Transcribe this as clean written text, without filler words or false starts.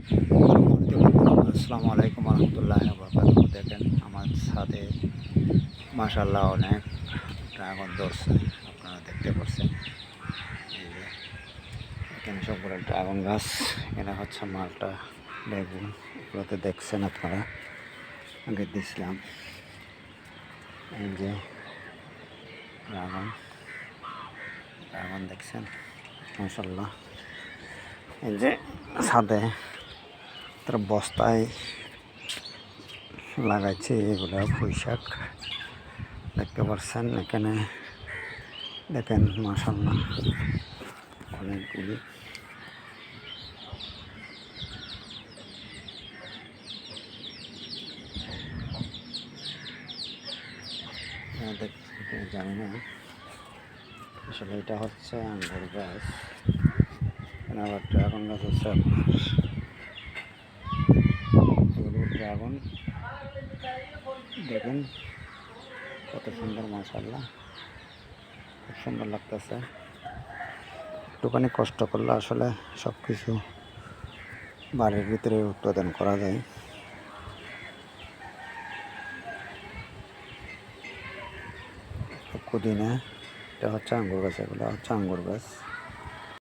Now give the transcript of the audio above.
আসসালামু আলাইকুম রহমতুল্লাহ বরকাতুহু। দেখেন আমার ছাদে মাশাল্লাহ অনেক ড্রাগন ধরছে, আপনারা দেখতে পাচ্ছেন। এই যে এখানে সবগুলো ড্রাগন গাছ, এখানে হচ্ছে মালটা বেগুন, এগুলোতে দেখছেন আপনারা, আগে দিছিলাম। এই যে ড্রাগন ড্রাগন দেখছেন মাশাল্লাহ। এই যে ছাদে তার বস্তায় লাগাইছে এগুলো পুঁই শাক, দেখতে পাচ্ছেন। এখানে দেখেন মাশাআল্লাহ অনেকগুলি। জানি না আসলে এটা হচ্ছে আঙ্গুর গাছ, এখানে আবার ড্রাগন গাছ হচ্ছে। এগুলো ড্রাগন দেখেন কত সুন্দর, মাশাআল্লাহ খুব সুন্দর লাগতেছে। একটুখানি কষ্ট করলে আসলে সব কিছু বাড়ির ভিতরে উৎপাদন করা যায়। পুদিনা, এটা হচ্ছে আঙ্গুর গাছ, এগুলো হচ্ছে আঙ্গুর গাছ।